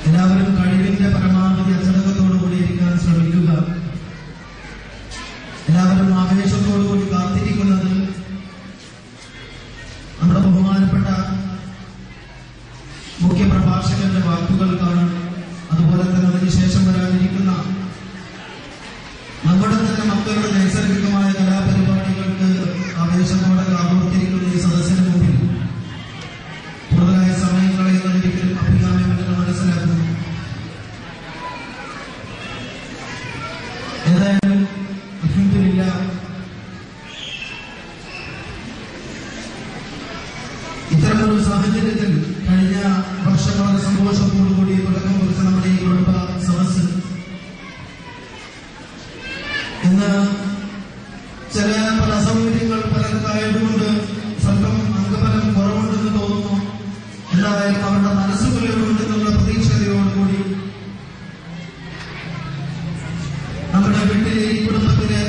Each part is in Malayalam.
എല്ലാവരും കഴിവിന്റെ പരമാവധി അച്ചടക്കത്തോടുകൂടി ഇരിക്കാൻ ശ്രമിക്കുക. എല്ലാവരും ആവേശത്തോടുകൂടി കാത്തിരിക്കുന്നത് നമ്മുടെ ബഹുമാനപ്പെട്ട മുഖ്യപ്രഭാഷകന്റെ വാക്കുകൾക്കാണ്. അതുപോലെ തന്നെ അതിനുശേഷം വരാനിരിക്കുന്ന നമ്മുടെ തന്നെ മക്കളുടെ നൈസർഗികമായ കലാപരിപാടികൾക്ക് ആവേശത്തോടെ കാതോർത്തിരിക്കുന്ന ഈ സദസ്സിന് മുമ്പിൽ കൂടുതലായ സമയങ്ങളെ ഒരിക്കലും അഭികാമ്യമെന്ന് മനസ്സിലാക്കുന്നു. ഏതായാലും അൽഹംദുലില്ലാഹ് ഇത്തരമൊരു സാഹചര്യത്തിൽ കഴിഞ്ഞ വർഷം വളരെ സന്തോഷത്തോടുകൂടി തുടക്കം കുറിച്ച നമ്മുടെ ഈ കുടുംബ സദസ്സ് ഇന്ന് ചില പല അസൗകര്യങ്ങൾ പലർക്കായതുകൊണ്ട് സ്വന്തം അംഗബലം കുറവുണ്ടെന്ന് തോന്നുന്നു. എന്തായാലും അവരുടെ മനസ്സുകളിലുണ്ടെന്നുള്ള പ്രതീക്ഷയോടുകൂടി നമ്മുടെ വീട്ടിലെ ഈ കുടുംബത്തിലെ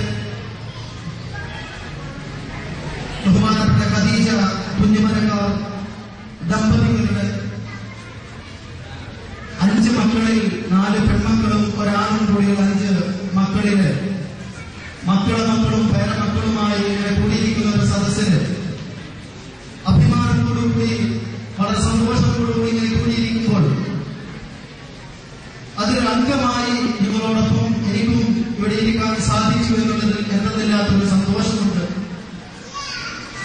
ബഹുമാനപ്പെട്ട ഖദീജ കുഞ്ഞുമരക്കാർ ദമ്പതികളുടെ 5 മക്കളിൽ 4 പെൺമക്കളും ഒരാണും കൂടിയുള്ള 5 മക്കളില് മക്കളും പേരമക്കളുമായി ഇങ്ങനെ കൂടിയിരിക്കുന്ന ഒരു സദസ്സിന് അഭിമാനത്തോടുകൂടി വളരെ സന്തോഷത്തോടുകൂടി ഇങ്ങനെ കൂടിയിരിക്കുമ്പോൾ അതിൽ അംഗമായി നിങ്ങളോടൊപ്പം എനിക്കും ഇവിടെ ഇരിക്കാൻ സാധിച്ചു എന്നുള്ളതിൽ എന്നതില്ലാത്തൊരു സന്തോഷമുണ്ട്.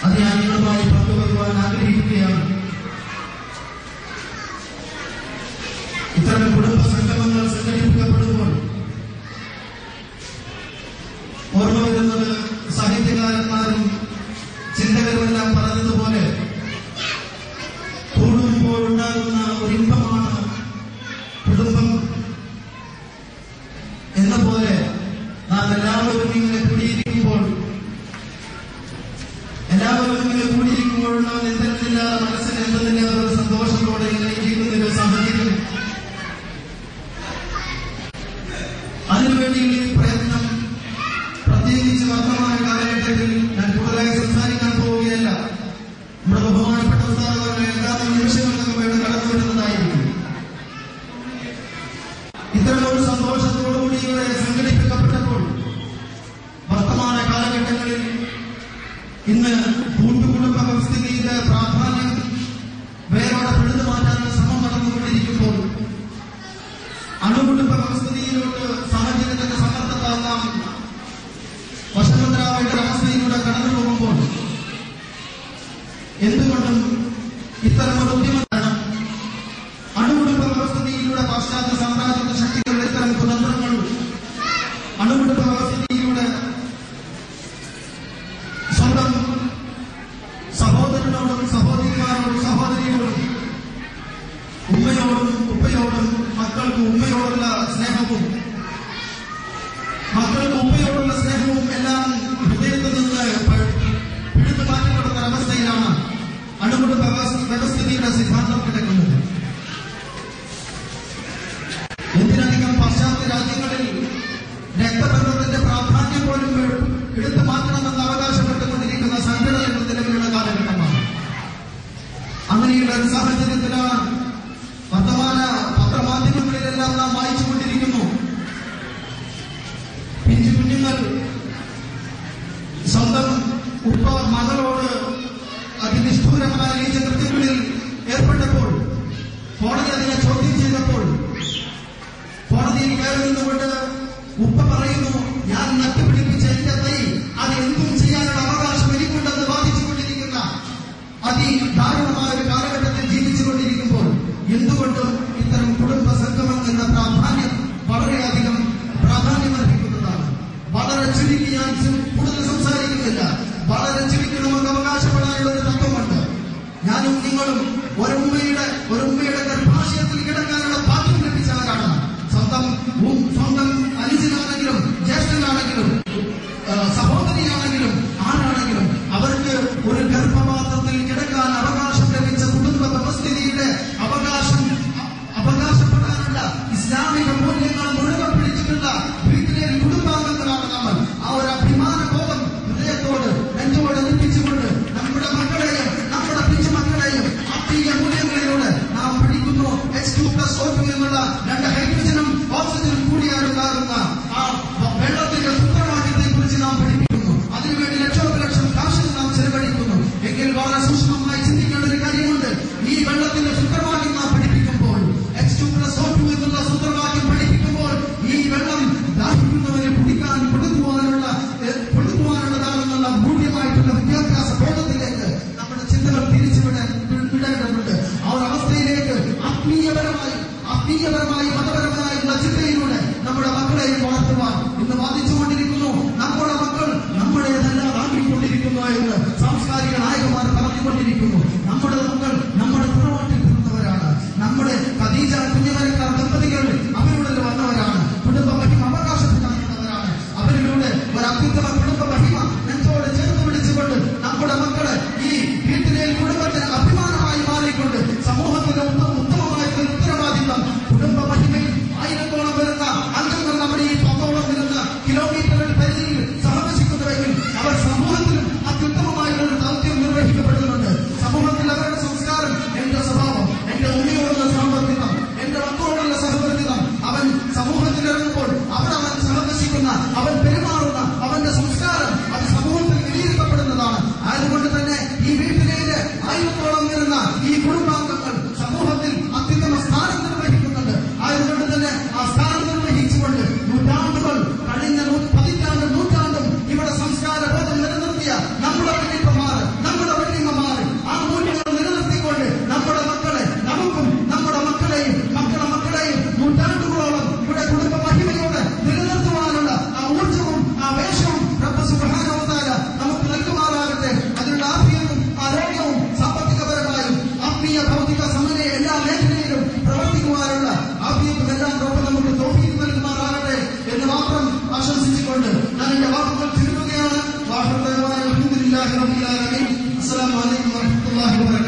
അത് ഞാൻ നിങ്ങളുമായി പങ്കുവയ്ക്കുവാൻ ആഗ്രഹിക്കുകയാണ്. ഇത്തരം കുടുംബ സംഗമങ്ങൾ സംഘടിപ്പിക്കപ്പെടുമ്പോൾ ഓർമ്മ വരുന്നത് സാഹിത്യകാരന്മാരും ചിന്തകരുമെല്ലാം പറഞ്ഞതുപോലെ കൂടുമ്പോഴുണ്ടാകുന്ന ഒരിമ്പമാണ് കുടുംബം എന്ന പോലെ നാം എല്ലാവരും ഇങ്ങനെ കൂടിയിരിക്കുമ്പോഴുള്ള എന്തെന്നില്ലാതെ മനസ്സിന് എന്തെന്നില്ലാതെ ഒരു സന്തോഷത്തോടെ ഇങ്ങനെ ഇരിക്കുന്ന ഒരു സാഹചര്യം, അതിനുവേണ്ടി പ്രയത്നം പ്രത്യേകിച്ച് വർത്തമാന കാലഘട്ടത്തിൽ ഞാൻ കൂടുതലായി സംസാരിക്കാൻ പോവുകയല്ല. നമ്മുടെ ബഹുമാനപ്പെട്ട ഉസ്താദുകളുടെ എല്ലാ നിമിഷങ്ങൾക്കും വേണ്ടി കടന്നു വരുന്നതായിരിക്കും. ഇത്തരമൊരു സന്തോഷത്തോടുകൂടി ഇവിടെ സംഘടിപ്പിക്കപ്പെട്ടപ്പോൾ വർത്തമാന കാലഘട്ടങ്ങളിൽ ഇന്ന് കൂട്ടുകുടുംബ വ്യവസ്ഥിതിയുടെ പ്രാധാന്യം വേരോടെ പിഴുതു മാറ്റാനുള്ള ശ്രമം നടന്നുകൊണ്ടിരിക്കുമ്പോൾ അണുകുടുംബ വ്യവസ്ഥിതിയിലോട്ട് സാഹചര്യത്തിന്റെ സമ്മർദ്ദത്താൽ നാം വശമുദ്രാവേണ്ട അവസ്ഥയിലൂടെ കടന്നു പോകുമ്പോൾ എന്തുകൊണ്ടും ഇത്തരമൊരു ഉദ്യമമാണ്. അണുകുടുംബ വ്യവസ്ഥിതിയിലൂടെ പാശ്ചാത്യ സാമ്രാജ്യത്വ ശക്തികളുടെ ഇത്തരം കുതന്ത്രങ്ങളും അണുകുടുംബ വ്യവസ്ഥിതിയിലൂടെ സ്വന്തം സഹോദരനോടും സഹോദരിമാരോടും സഹോദരിയോടും ഉമ്മയോടും ഉപ്പയോടും മക്കൾക്ക് ഉമ്മയോടുള്ള സ്നേഹവും എല്ലാം ഹൃദയത്തിൽ നിന്ന് പിഴുതു മാറ്റപ്പെടുന്ന അവസ്ഥയിലാണ് അണുകുടുംബ വ്യവസ്ഥിതിയുടെ സിദ്ധാന്തം കിടക്കുന്നത്. എന്തിനധികം പാശ്ചാത്യ രാജ്യങ്ങളിൽ രക്തബന്ധത്തിന്റെ പ്രാധാന്യം പോലും എടുത്തു മാറ്റണമെന്ന് അവകാശപ്പെട്ടുകൊണ്ടിരിക്കുന്ന സംഘടനകൾ നിലവിലുള്ള കാലഘട്ടമാണ്. അങ്ങനെയുള്ള ഒരു സാഹചര്യത്തിലാണ് വർത്തമാന പത്രമാധ്യമങ്ങളിലെല്ലാം നാം വായിച്ചുകൊണ്ടിരിക്കുന്നു. പിഞ്ചു കുഞ്ഞുങ്ങൾ സ്വന്തം ഉപ്പ മകളോട് അതിനിഷ്ഠൂരമായ നീചകൃത്യങ്ങളിൽ ഏർപ്പെട്ടപ്പോൾ കോടതി അതിനെ ചോദ്യം ചെയ്തപ്പോൾ കോടതിയിൽ കയറി നിന്നുകൊണ്ട് ഉപ്പ പറയുന്നു, ഞാൻ നട്ടുപിടിപ്പിച്ച എന്റെ തൈ അത് 2 ഹൈഡ്രജനും ഓക്സിജനും കൂടിയാലുണ്ടാകുന്ന ആ വെള്ളത്തിന്റെ സൂത്രവാക്യത്തെ കുറിച്ച് നാം പഠിപ്പിക്കുന്നു. അതിനുവേണ്ടി ലക്ഷോപലക്ഷം കാശ് നാം ചെലവഴിക്കുന്നു. എങ്കിൽ വളരെ സൂക്ഷ്മമായി ചിന്തിക്കേണ്ട ഒരു കാര്യമുണ്ട്. ഈ വെള്ളത്തിന്റെ സൂത്രവാക്യം നാം പഠിപ്പിക്കുമ്പോൾ, H2+O2 എന്നുള്ള സൂത്രവാക്യം പഠിപ്പിക്കുമ്പോൾ, ഈ വെള്ളം ദാഹിക്കുന്നവരെ കൊടുക്കുവാനുള്ളതാണെന്നുള്ള മൂല്യമായിട്ടുള്ള വിദ്യാഭ്യാസ ബോധത്തിലേക്ക് നമ്മുടെ ചിന്തകൾ തിരിച്ചുവിടേണ്ടതുണ്ട്. ആ ഒരു അവസ്ഥയിലേക്ക് ആത്മീയപരമായി മതപരമായുള്ള ചിന്തയിലൂടെ നമ്മുടെ മക്കളെയും വളർത്തുവാൻ ഇന്ന് വാദിച്ചുകൊണ്ടിരിക്കുന്നു. നമ്മുടെ മക്കൾ നമ്മുടേതല്ലാതാക്കിക്കൊണ്ടിരിക്കുന്നു എന്ന് സാംസ്കാരിക നായകന്മാർ പറഞ്ഞുകൊണ്ടിരിക്കുന്നു. നമ്മുടെ മക്കൾ നമ്മുടെ തറവാട്ടിൽ പിറന്നവരാണ്. നമ്മുടെ ഖദീജ കുഞ്ഞുമരക്കാർ ദമ്പതികൾ അവരിലൂടെ വന്നവരാണ്. കുടുംബ മഹിമ അവകാശത്തിനായിരുന്നവരാണ്. അവരിലൂടെ ഒരു അത്യുത്തമ കുടുംബ മഹിമ നെഞ്ചോട് ചേർത്ത് പിടിച്ചുകൊണ്ട് നമ്മുടെ മക്കള് ഈ വീട്ടിലെ കുടുംബത്തിന് അഭിമാനമായി മാറിക്കൊണ്ട് സമൂഹത്തിന് ഉത്തമമായിട്ടുള്ള ഉത്തരവാദിത്വം കുടുംബ മഹിമയിൽ 1000ഓളം വരുന്ന അംഗങ്ങൾ നമ്മുടെ ഈ 10ഓളം വരുന്ന കിലോമീറ്ററുകൾ പരിധിയിൽ സഹവസിക്കുന്നുവെങ്കിൽ അവർ സമൂഹത്തിലും അത്യുത്തമമായിട്ടുള്ള ദൗത്യം നിർവഹിക്കപ്പെടുന്നുണ്ട്. സമൂഹത്തിൽ അവരുടെ സംസ്കാരം, എന്റെ സ്വഭാവം, എന്റെ ഉണ്ണിയോടുള്ള സഹവർത്തിത്വം, എന്റെ മക്കളോടുള്ള സഹവർത്തിത്വം, അവൻ സമൂഹത്തിലിറങ്ങുമ്പോൾ അവൻ സഹവസിക്കുന്ന, അവൻ പെരുമാറുന്ന അവന്റെ സംസ്കാരം അത് സമൂഹത്തിൽ വിലയിരുത്തപ്പെടുന്നതാണ്. അതുകൊണ്ട് തന്നെ ഈ വീട്ടിലേക്ക് 1000ഓളം വരുന്ന ഈ കുടുംബാംഗങ്ങൾ സമൂഹത്തിൽ അത്യുത്തമ സ്ഥാനം നിർവഹിക്കുന്നുണ്ട്. അതുകൊണ്ട് തന്നെ ആ സ്ഥാനം നിർവഹിച്ചുകൊണ്ട് നൂറ്റാണ്ടുകൾ കഴിഞ്ഞ നൂറ്റാണ്ടും ഇവിടെ സംസ്കാര ബോധം നിലനിർത്തിയ നമ്മുടെ വല്യപ്പമാർ, നമ്മുടെ വല്യമ്മമാർ ആ മൂല്യങ്ങൾ നിലനിർത്തിക്കൊണ്ട് നമ്മുടെ മക്കളെ, നമുക്കും നമ്മുടെ മക്കളെയും നൂറ്റാണ്ടുകളോളം ഇവിടെ കുടുംബ മഹിമയോടെ നിലനിർത്തുവാനുള്ള ആ ഊർജ്ജവും ആ വേഷവും റബ്ബ് സുബ്ഹാനഹു വ തആല നമുക്ക് നൽകുമാറാകട്ടെ. അതിനുള്ള ആഫിയത്തും ആരോഗ്യവും സാമ്പത്തികപരമായും ആത്മീയ ഭൗതിക സമന്വയ എല്ലാ മേഖലയിലും പ്രവർത്തിക്കുവാനുള്ള ആഫിയത്തും എല്ലാം റബ്ബ് നമുക്ക് തൗഫീഖ് നൽകുമാറാകട്ടെ എന്ന് മാത്രം ആശംസിച്ചുകൊണ്ട് ഞാൻ എന്റെ വാക്കുകൾ ചുരുക്കുകയാണ്. അസ്സലാമു അലൈക്കും വറഹ്മത്തുള്ളാഹി വബറകാതുഹു.